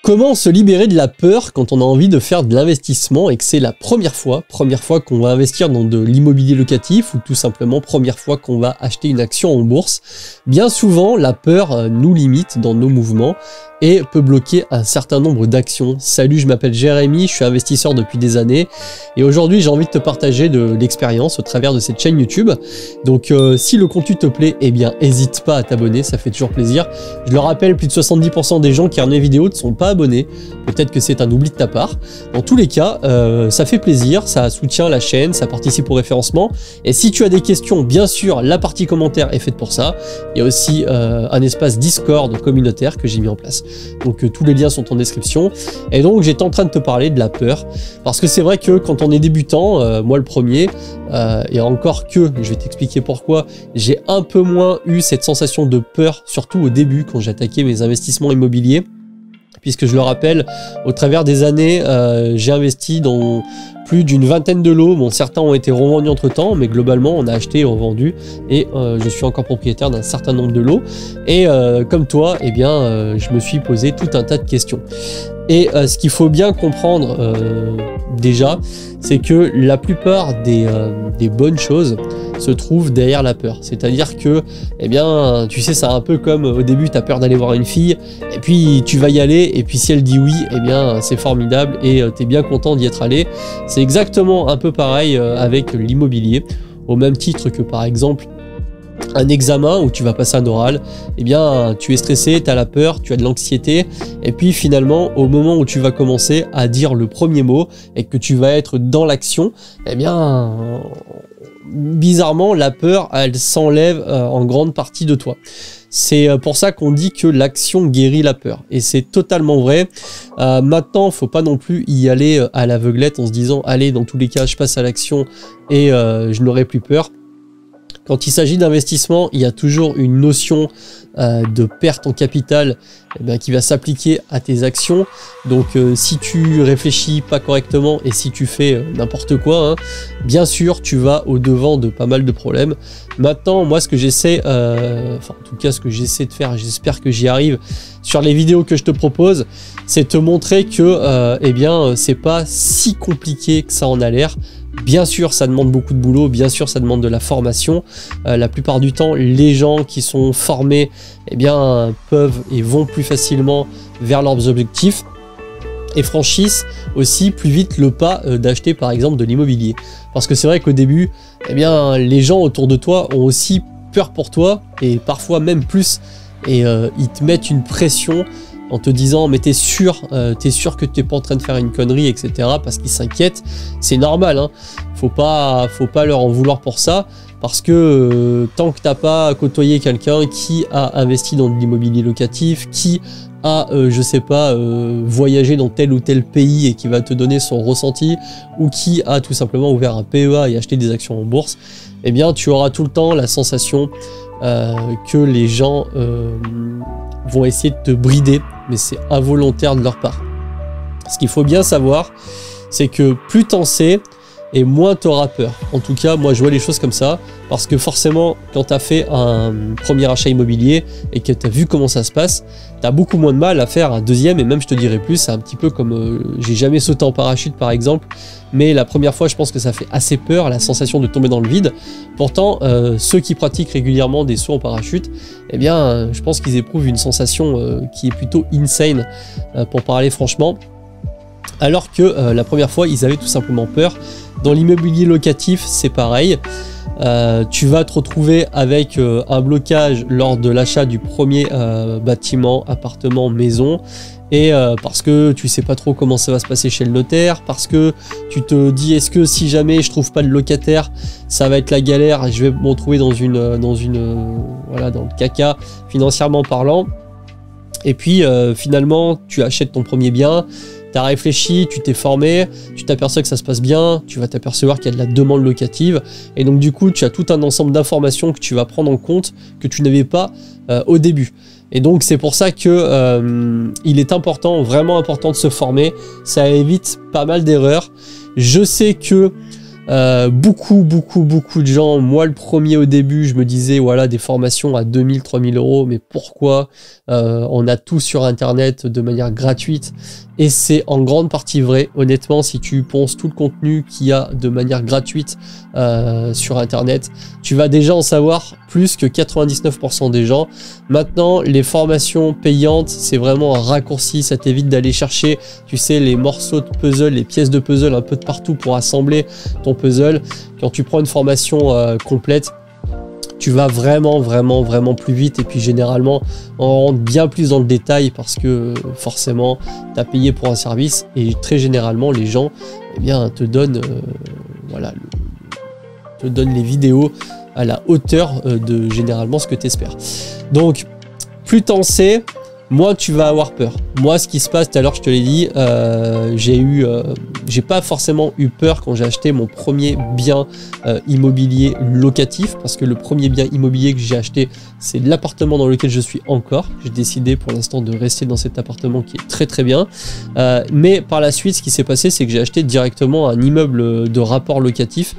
Comment se libérer de la peur quand on a envie de faire de l'investissement et que c'est la première fois qu'on va investir dans de l'immobilier locatif ou tout simplement première fois qu'on va acheter une action en bourse? Bien souvent, la peur nous limite dans nos mouvements et peut bloquer un certain nombre d'actions. Salut, je m'appelle Jérémy, je suis investisseur depuis des années et aujourd'hui j'ai envie de te partager de l'expérience au travers de cette chaîne YouTube. Donc si le contenu te plaît, eh bien n'hésite pas à t'abonner, ça fait toujours plaisir. Je le rappelle, plus de 70% des gens qui regardent mes vidéos ne sont pas abonnés. Peut-être que c'est un oubli de ta part. Dans tous les cas, ça fait plaisir, ça soutient la chaîne, ça participe au référencement. Et si tu as des questions, bien sûr, la partie commentaire est faite pour ça. Il y a aussi un espace Discord communautaire que j'ai mis en place. Donc tous les liens sont en description. Et donc j'étais en train de te parler de la peur. Parce que c'est vrai que quand on est débutant, moi le premier, et encore que, je vais t'expliquer pourquoi, j'ai un peu moins eu cette sensation de peur, surtout au début quand j'attaquais mes investissements immobiliers. Puisque je le rappelle, au travers des années, j'ai investi dans plus d'une vingtaine de lots. Bon, certains ont été revendus entre temps, mais globalement, on a acheté et revendu. Et je suis encore propriétaire d'un certain nombre de lots. Et comme toi, eh bien, je me suis posé tout un tas de questions. Et ce qu'il faut bien comprendre déjà, c'est que la plupart des bonnes choses se trouvent derrière la peur. C'est-à-dire que, eh bien, tu sais, c'est un peu comme au début, tu as peur d'aller voir une fille, et puis tu vas y aller, et puis si elle dit oui, eh bien, c'est formidable, et tu es bien content d'y être allé. C'est exactement un peu pareil avec l'immobilier, au même titre que par exemple, un examen où tu vas passer un oral, eh bien tu es stressé, tu as la peur, tu as de l'anxiété et puis finalement au moment où tu vas commencer à dire le premier mot et que tu vas être dans l'action, eh bien bizarrement la peur elle s'enlève en grande partie de toi. C'est pour ça qu'on dit que l'action guérit la peur et c'est totalement vrai. Maintenant faut pas non plus y aller à l'aveuglette en se disant allez dans tous les cas je passe à l'action et je n'aurai plus peur. Quand il s'agit d'investissement, il y a toujours une notion de perte en capital qui va s'appliquer à tes actions. Donc si tu réfléchis pas correctement et si tu fais n'importe quoi, bien sûr tu vas au devant de pas mal de problèmes. Maintenant, moi ce que j'essaie, enfin en tout cas ce que j'essaie de faire, j'espère que j'y arrive sur les vidéos que je te propose, c'est te montrer que eh bien c'est pas si compliqué que ça en a l'air. Bien sûr, ça demande beaucoup de boulot, bien sûr, ça demande de la formation. La plupart du temps, les gens qui sont formés eh bien, peuvent et vont plus facilement vers leurs objectifs et franchissent aussi plus vite le pas d'acheter par exemple de l'immobilier. Parce que c'est vrai qu'au début, eh bien, les gens autour de toi ont aussi peur pour toi et parfois même plus. Et ils te mettent une pression en te disant mais t'es sûr que t'es pas en train de faire une connerie, etc. parce qu'ils s'inquiètent. C'est normal, hein. Faut pas leur en vouloir pour ça, parce que tant que t'as pas côtoyé quelqu'un qui a investi dans de l'immobilier locatif, qui a, je sais pas, voyagé dans tel ou tel pays et qui va te donner son ressenti, ou qui a tout simplement ouvert un PEA et acheté des actions en bourse, eh bien tu auras tout le temps la sensation que les gens vont essayer de te brider, mais c'est involontaire de leur part. Ce qu'il faut bien savoir, c'est que plus t'en sais, et moins tu auras peur. En tout cas, moi je vois les choses comme ça, parce que forcément, quand tu as fait un premier achat immobilier et que tu as vu comment ça se passe, tu as beaucoup moins de mal à faire un deuxième, et même je te dirais plus, c'est un petit peu comme, j'ai jamais sauté en parachute par exemple, mais la première fois je pense que ça fait assez peur, la sensation de tomber dans le vide. Pourtant, ceux qui pratiquent régulièrement des sauts en parachute, eh bien je pense qu'ils éprouvent une sensation qui est plutôt insane, pour parler franchement. Alors que la première fois, ils avaient tout simplement peur. Dans l'immobilier locatif, c'est pareil. Tu vas te retrouver avec un blocage lors de l'achat du premier bâtiment, appartement, maison. Et parce que tu sais pas trop comment ça va se passer chez le notaire, parce que tu te dis est-ce que si jamais je trouve pas de locataire, ça va être la galère, je vais me retrouver dans voilà, dans le caca financièrement parlant. Et puis finalement, tu achètes ton premier bien. Tu as réfléchi, tu t'es formé, tu t'aperçois que ça se passe bien, tu vas t'apercevoir qu'il y a de la demande locative et donc du coup tu as tout un ensemble d'informations que tu vas prendre en compte que tu n'avais pas au début. Et donc c'est pour ça que il est important, vraiment important de se former, ça évite pas mal d'erreurs. Je sais que Beaucoup de gens, moi le premier au début, je me disais voilà des formations à 2000, 3000 euros, mais pourquoi? On a tout sur internet de manière gratuite et c'est en grande partie vrai. Honnêtement, si tu ponces tout le contenu qu'il y a de manière gratuite sur internet, tu vas déjà en savoir plus que 99% des gens. Maintenant, les formations payantes, c'est vraiment un raccourci, ça t'évite d'aller chercher, tu sais, les morceaux de puzzle, les pièces de puzzle un peu de partout pour assembler ton puzzle. Quand tu prends une formation complète, tu vas vraiment plus vite et puis généralement on rentre bien plus dans le détail parce que forcément tu as payé pour un service et très généralement les gens eh bien, te donnent te donnent les vidéos à la hauteur de généralement ce que tu espères. Donc plus t'en sais, moins tu vas avoir peur. Moi, ce qui se passe, tout à l'heure, je te l'ai dit, j'ai pas forcément eu peur quand j'ai acheté mon premier bien immobilier locatif, parce que le premier bien immobilier que j'ai acheté, c'est l'appartement dans lequel je suis encore. J'ai décidé pour l'instant de rester dans cet appartement qui est très bien. Mais par la suite, ce qui s'est passé, c'est que j'ai acheté directement un immeuble de rapport locatif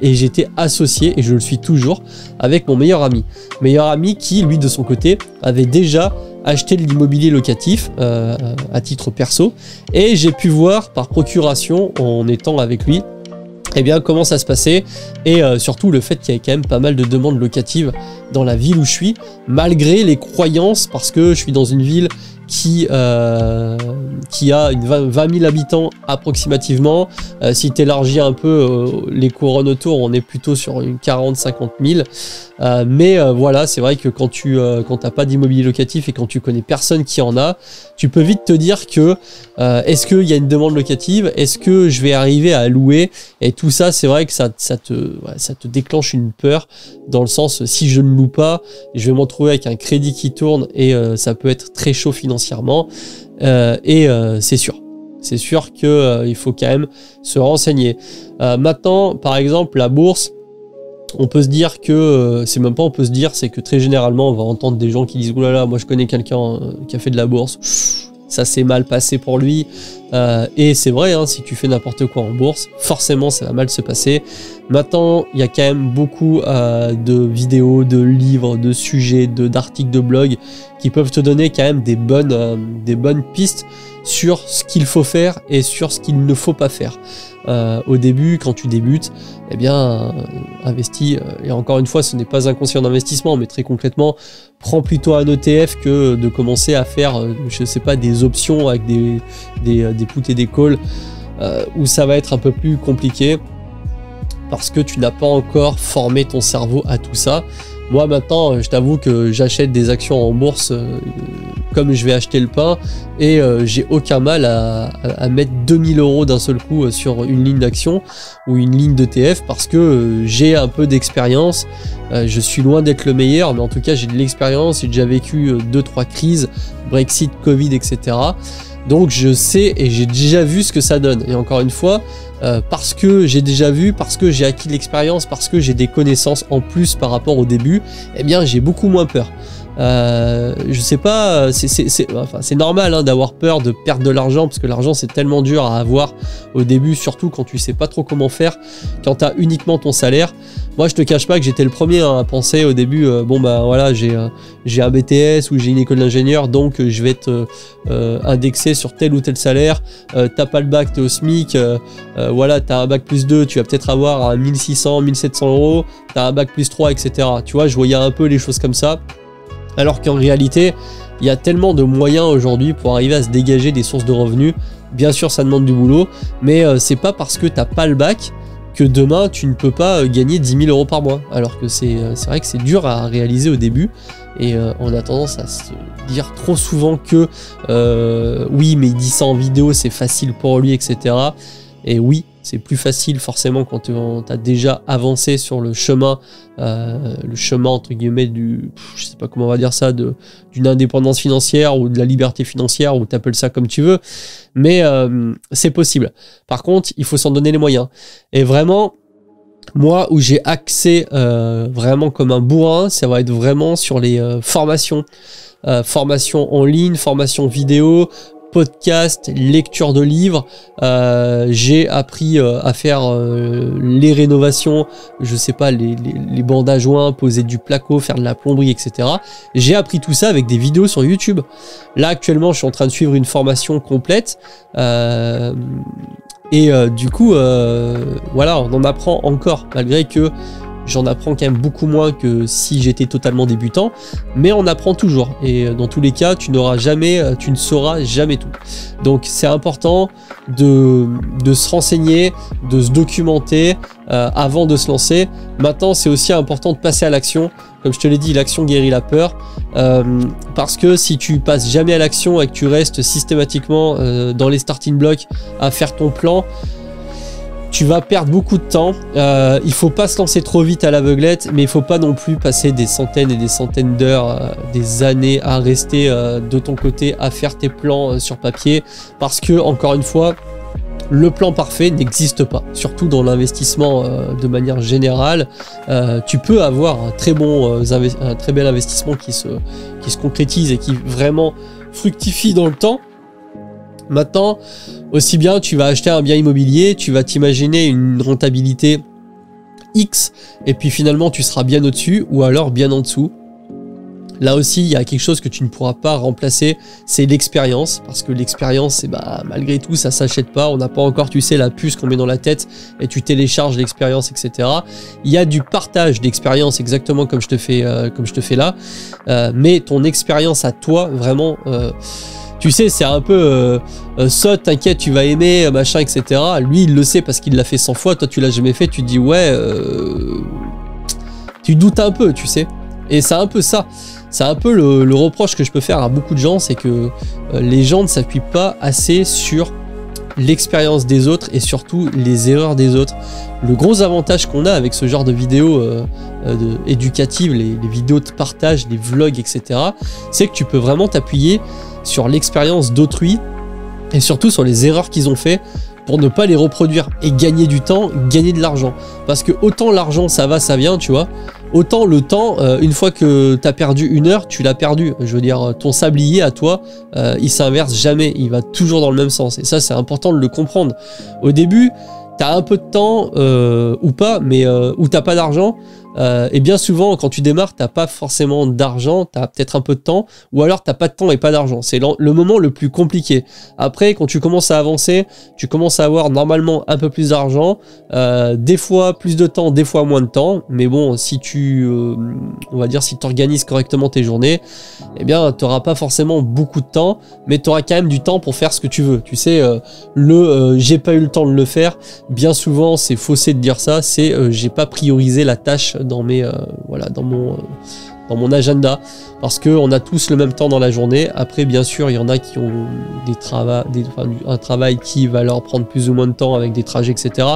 et j'étais associé, et je le suis toujours, avec mon meilleur ami. Meilleur ami qui, lui, de son côté, avait déjà acheter de l'immobilier locatif à titre perso et j'ai pu voir par procuration en étant avec lui eh bien comment ça se passait et surtout le fait qu'il y avait quand même pas mal de demandes locatives dans la ville où je suis malgré les croyances parce que je suis dans une ville qui a 20 000 habitants approximativement. Si tu élargis un peu les couronnes autour, on est plutôt sur une 40-50 000. Mais voilà, c'est vrai que quand t'as pas d'immobilier locatif et quand tu connais personne qui en a, tu peux vite te dire que est-ce qu'il y a une demande locative, est-ce que je vais arriver à louer, et tout ça, c'est vrai que ça te déclenche une peur dans le sens si je ne loue pas, je vais m'en trouver avec un crédit qui tourne et ça peut être très chaud financièrement c'est sûr. C'est sûr qu'il faut quand même se renseigner. Maintenant, par exemple, la bourse, on peut se dire que, c'est même pas on peut se dire, c'est que très généralement, on va entendre des gens qui disent « Oulala, moi je connais quelqu'un qui a fait de la bourse, ça s'est mal passé pour lui. » Et c'est vrai, hein, si tu fais n'importe quoi en bourse, forcément ça va mal se passer. Maintenant, il y a quand même beaucoup de vidéos, de livres, de sujets, d'articles de blog qui peuvent te donner quand même des bonnes pistes sur ce qu'il faut faire et sur ce qu'il ne faut pas faire. Au début, quand tu débutes, eh bien, investis, et encore une fois, ce n'est pas un conseil d'investissement, mais très concrètement, prends plutôt un ETF que de commencer à faire, je sais pas, des options avec des puts et des calls, où ça va être un peu plus compliqué, parce que tu n'as pas encore formé ton cerveau à tout ça. Moi maintenant, je t'avoue que j'achète des actions en bourse comme je vais acheter le pain et j'ai aucun mal à mettre 2000 € d'un seul coup sur une ligne d'action ou une ligne d'ETF parce que j'ai un peu d'expérience. Je suis loin d'être le meilleur, mais en tout cas j'ai de l'expérience, j'ai déjà vécu 2-3 crises, Brexit, Covid, etc. Donc je sais et j'ai déjà vu ce que ça donne. Et encore une fois, parce que j'ai déjà vu, parce que j'ai acquis de l'expérience, parce que j'ai des connaissances en plus par rapport au début, eh bien j'ai beaucoup moins peur. Je sais pas, c'est normal hein, d'avoir peur de perdre de l'argent parce que l'argent c'est tellement dur à avoir au début, surtout quand tu sais pas trop comment faire, quand tu as uniquement ton salaire. Moi je te cache pas que j'étais le premier hein, à penser au début, bon bah voilà, j'ai un BTS ou j'ai une école d'ingénieur, donc je vais être indexé sur tel ou tel salaire. T'as pas le bac, t'es au SMIC, voilà, t'as un bac plus 2, tu vas peut-être avoir un 1600, 1700 €, t'as un bac plus 3, etc. Tu vois, je voyais un peu les choses comme ça. Alors qu'en réalité, il y a tellement de moyens aujourd'hui pour arriver à se dégager des sources de revenus. Bien sûr, ça demande du boulot, mais c'est pas parce que t'as pas le bac que demain tu ne peux pas gagner 10 000 € par mois. Alors que c'est vrai que c'est dur à réaliser au début, et on a tendance à se dire trop souvent que oui, mais il dit ça en vidéo, c'est facile pour lui, etc. Et oui, c'est plus facile forcément quand tu as déjà avancé sur le chemin entre guillemets je sais pas comment on va dire ça, d'une indépendance financière ou de la liberté financière, ou t'appelles ça comme tu veux, mais c'est possible. Par contre, il faut s'en donner les moyens. Et vraiment, moi où j'ai accès vraiment comme un bourrin, ça va être vraiment sur les formations. Formation en ligne, formation vidéo, podcast, lecture de livres, j'ai appris à faire les rénovations, je sais pas, les bandes à joints, poser du placo, faire de la plomberie, etc. J'ai appris tout ça avec des vidéos sur YouTube. Là actuellement je suis en train de suivre une formation complète du coup voilà, on en apprend encore, malgré que j'en apprends quand même beaucoup moins que si j'étais totalement débutant, mais on apprend toujours. Et dans tous les cas, tu ne sauras jamais tout. Donc c'est important de se renseigner, de se documenter avant de se lancer. Maintenant, c'est aussi important de passer à l'action. Comme je te l'ai dit, l'action guérit la peur. Parce que si tu passes jamais à l'action et que tu restes systématiquement dans les starting blocks à faire ton plan, tu vas perdre beaucoup de temps. Il faut pas se lancer trop vite à l'aveuglette, mais il faut pas non plus passer des centaines et des centaines d'heures, des années à rester de ton côté à faire tes plans sur papier, parce que encore une fois, le plan parfait n'existe pas, surtout dans l'investissement de manière générale. Tu peux avoir un très bel investissement qui se concrétise et qui vraiment fructifie dans le temps. Maintenant, aussi bien tu vas acheter un bien immobilier, tu vas t'imaginer une rentabilité X et puis finalement tu seras bien au-dessus ou alors bien en dessous. Là aussi, il y a quelque chose que tu ne pourras pas remplacer, c'est l'expérience, parce que l'expérience, malgré tout, ça s'achète pas. On n'a pas encore, tu sais, la puce qu'on met dans la tête et tu télécharges l'expérience, etc. Il y a du partage d'expérience, exactement comme je te fais là, mais ton expérience à toi, vraiment. Tu sais, c'est un peu saute, t'inquiète, tu vas aimer, machin, etc. Lui, il le sait parce qu'il l'a fait 100 fois. Toi, tu l'as jamais fait. Tu te dis, ouais, tu doutes un peu, tu sais. Et c'est un peu ça. C'est un peu le reproche que je peux faire à beaucoup de gens, c'est que les gens ne s'appuient pas assez sur l'expérience des autres et surtout les erreurs des autres. Le gros avantage qu'on a avec ce genre de vidéos éducatives, les vidéos de partage, les vlogs, etc., c'est que tu peux vraiment t'appuyer sur l'expérience d'autrui et surtout sur les erreurs qu'ils ont fait pour ne pas les reproduire et gagner du temps, gagner de l'argent. Parce que autant l'argent ça va, ça vient, tu vois, autant le temps, une fois que tu as perdu une heure, tu l'as perdu. Je veux dire, ton sablier à toi, il s'inverse jamais, il va toujours dans le même sens. Et ça, c'est important de le comprendre. Au début, tu as un peu de temps ou pas, mais où tu n'as pas d'argent. Et bien souvent, quand tu démarres, t'as pas forcément d'argent, t'as peut-être un peu de temps, ou alors t'as pas de temps et pas d'argent. C'est le moment le plus compliqué. Après, quand tu commences à avancer, tu commences à avoir normalement un peu plus d'argent, des fois plus de temps, des fois moins de temps. Mais bon, si on va dire, si tu organises correctement tes journées, eh bien, t'auras pas forcément beaucoup de temps, mais t'auras quand même du temps pour faire ce que tu veux. Tu sais, j'ai pas eu le temps de le faire. Bien souvent, c'est faussé de dire ça. C'est j'ai pas priorisé la tâche dans mon agenda, parce que on a tous le même temps dans la journée. Après, bien sûr, il y en a qui ont un travail qui va leur prendre plus ou moins de temps avec des trajets, etc.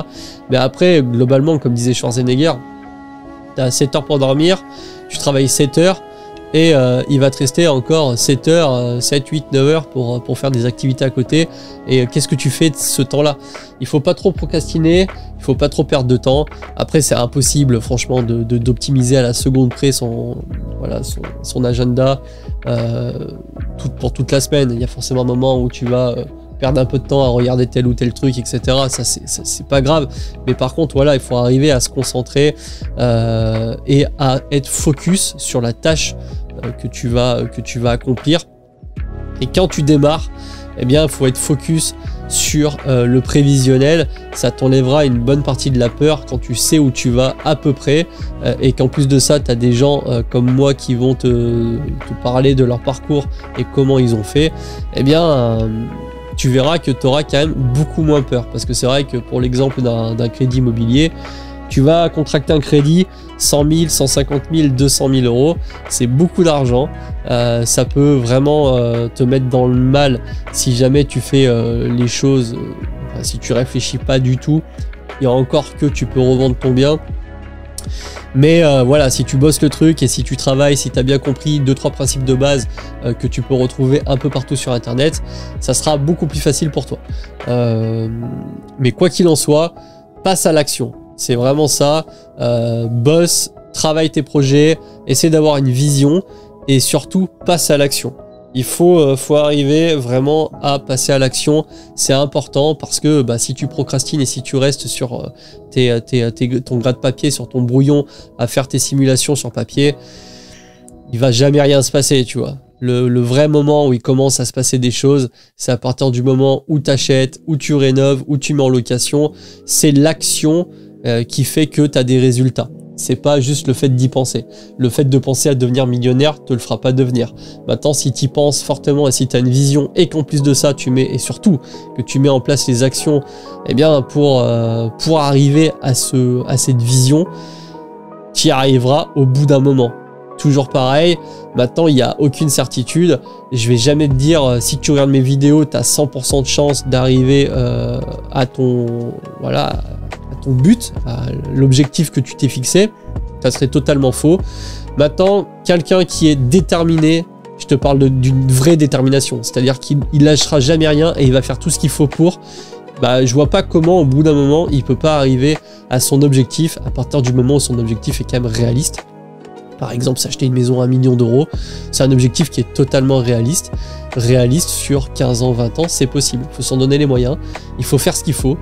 Mais après, globalement, comme disait Schwarzenegger, tu as 7 heures pour dormir, tu travailles 7 heures et il va te rester encore 7 heures, 7, 8, 9 heures pour faire des activités à côté. Et qu'est-ce que tu fais de ce temps-là? Il faut pas trop procrastiner, il faut pas trop perdre de temps. Après, c'est impossible, franchement, d'optimiser à la seconde près son agenda pour toute la semaine. Il y a forcément un moment où tu vas perdre un peu de temps à regarder tel ou tel truc, etc. Ça, c'est pas grave. Mais par contre, voilà, il faut arriver à se concentrer et à être focus sur la tâche que tu vas accomplir. Et quand tu démarres, eh bien, il faut être focus sur le prévisionnel. Ça t'enlèvera une bonne partie de la peur quand tu sais où tu vas à peu près et qu'en plus de ça, tu as des gens comme moi qui vont te parler de leur parcours et comment ils ont fait. Eh bien, tu verras que tu auras quand même beaucoup moins peur. Parce que c'est vrai que pour l'exemple d'un crédit immobilier, tu vas contracter un crédit 100 000, 150 000, 200 000 euros. C'est beaucoup d'argent. Ça peut vraiment te mettre dans le mal si jamais tu fais les choses, si tu réfléchis pas du tout. Il y a encore que tu peux revendre ton bien. Mais voilà, si tu bosses le truc et si tu travailles, si tu as bien compris 2-3 principes de base que tu peux retrouver un peu partout sur internet, ça sera beaucoup plus facile pour toi. Mais quoi qu'il en soit, passe à l'action. C'est vraiment ça. Bosse, travaille tes projets, essaie d'avoir une vision et surtout passe à l'action. Il faut arriver vraiment à passer à l'action. C'est important parce que si tu procrastines et si tu restes sur ton gras de papier, sur ton brouillon, à faire tes simulations sur papier, il va jamais rien se passer, tu vois. Le vrai moment où il commence à se passer des choses, c'est à partir du moment où tu achètes, où tu rénoves, où tu mets en location. C'est l'action qui fait que tu as des résultats. C'est pas juste le fait d'y penser. Le fait de penser à devenir millionnaire te le fera pas devenir. Maintenant, si tu y penses fortement et si tu as une vision et qu'en plus de ça, et surtout que tu mets en place les actions, eh bien, pour arriver à cette vision, tu y arriveras au bout d'un moment. Toujours pareil, maintenant il n'y a aucune certitude. Je vais jamais te dire si tu regardes mes vidéos, tu as 100% de chance d'arriver à ton but, à l'objectif que tu t'es fixé. Ça serait totalement faux. Maintenant, quelqu'un qui est déterminé, je te parle d'une vraie détermination, c'est-à-dire qu'il lâchera jamais rien et il va faire tout ce qu'il faut pour. Je vois pas comment au bout d'un moment il peut pas arriver à son objectif à partir du moment où son objectif est quand même réaliste. Par exemple, s'acheter une maison à 1 million d'euros, c'est un objectif qui est totalement réaliste. Réaliste sur 15 ans, 20 ans, c'est possible. Il faut s'en donner les moyens, il faut faire ce qu'il faut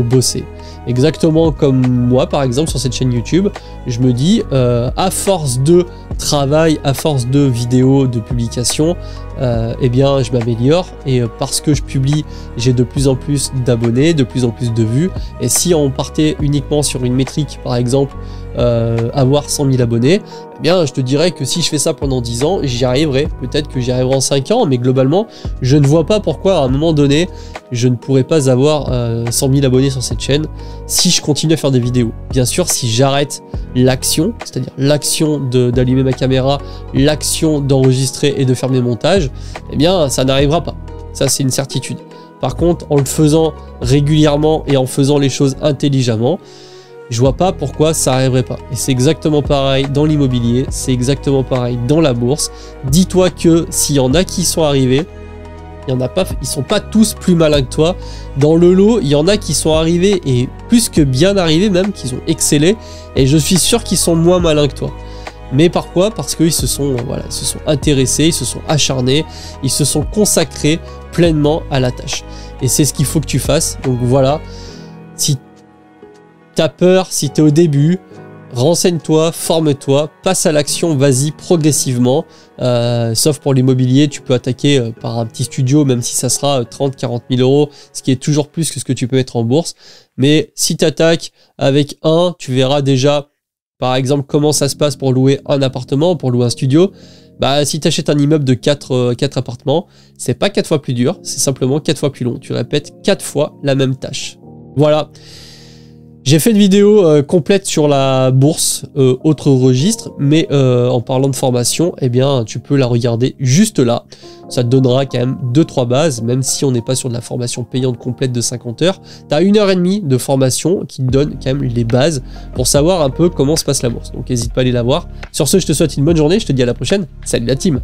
bosser. Exactement comme moi, par exemple, sur cette chaîne YouTube, je me dis, à force de travail, à force de vidéos, de publications, eh bien, je m'améliore. Et parce que je publie, j'ai de plus en plus d'abonnés, de plus en plus de vues. Et si on partait uniquement sur une métrique, par exemple, avoir 100 000 abonnés, eh bien, je te dirais que si je fais ça pendant 10 ans, j'y arriverai. Peut-être que j'y arriverai en 5 ans, mais globalement, je ne vois pas pourquoi, à un moment donné, je ne pourrais pas avoir 100 000 abonnés sur cette chaîne si je continue à faire des vidéos. Bien sûr, si j'arrête l'action, c'est-à-dire l'action d'allumer ma caméra, l'action d'enregistrer et de faire mes montages, eh bien, ça n'arrivera pas. Ça, c'est une certitude. Par contre, en le faisant régulièrement et en faisant les choses intelligemment, je vois pas pourquoi ça arriverait pas. Et c'est exactement pareil dans l'immobilier, c'est exactement pareil dans la bourse. Dis-toi que s'il y en a qui sont arrivés, il y en a pas, ils sont pas tous plus malins que toi. Dans le lot, il y en a qui sont arrivés et plus que bien arrivés même, qu'ils ont excellé. Et je suis sûr qu'ils sont moins malins que toi. Mais pourquoi? Parce qu'ils se sont intéressés, ils se sont acharnés, ils se sont consacrés pleinement à la tâche. Et c'est ce qu'il faut que tu fasses. Donc voilà, si tu as peur, si tu es au début, renseigne-toi, forme-toi, passe à l'action, vas-y progressivement. Sauf pour l'immobilier, tu peux attaquer par un petit studio, même si ça sera 30-40 000 euros, ce qui est toujours plus que ce que tu peux mettre en bourse. Mais si tu attaques avec tu verras déjà, par exemple, comment ça se passe pour louer un appartement, pour louer un studio. Si tu achètes un immeuble de 4 appartements, c'est pas 4 fois plus dur, c'est simplement 4 fois plus long. Tu répètes 4 fois la même tâche. Voilà. J'ai fait une vidéo complète sur la bourse, autre registre, mais en parlant de formation, eh bien, tu peux la regarder juste là. Ça te donnera quand même 2-3 bases, même si on n'est pas sur de la formation payante complète de 50 heures. Tu as 1h30 de formation qui te donne quand même les bases pour savoir un peu comment se passe la bourse. Donc n'hésite pas à aller la voir. Sur ce, je te souhaite une bonne journée, je te dis à la prochaine. Salut la team!